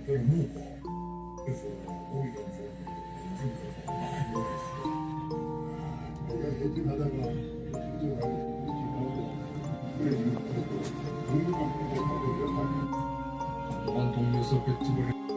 저는 묵고 그래서 고기가 좀 많이 들어있어요. 내가 해진하다가 해진하고 그래서 국물만 하고 이런 동료석 횟집을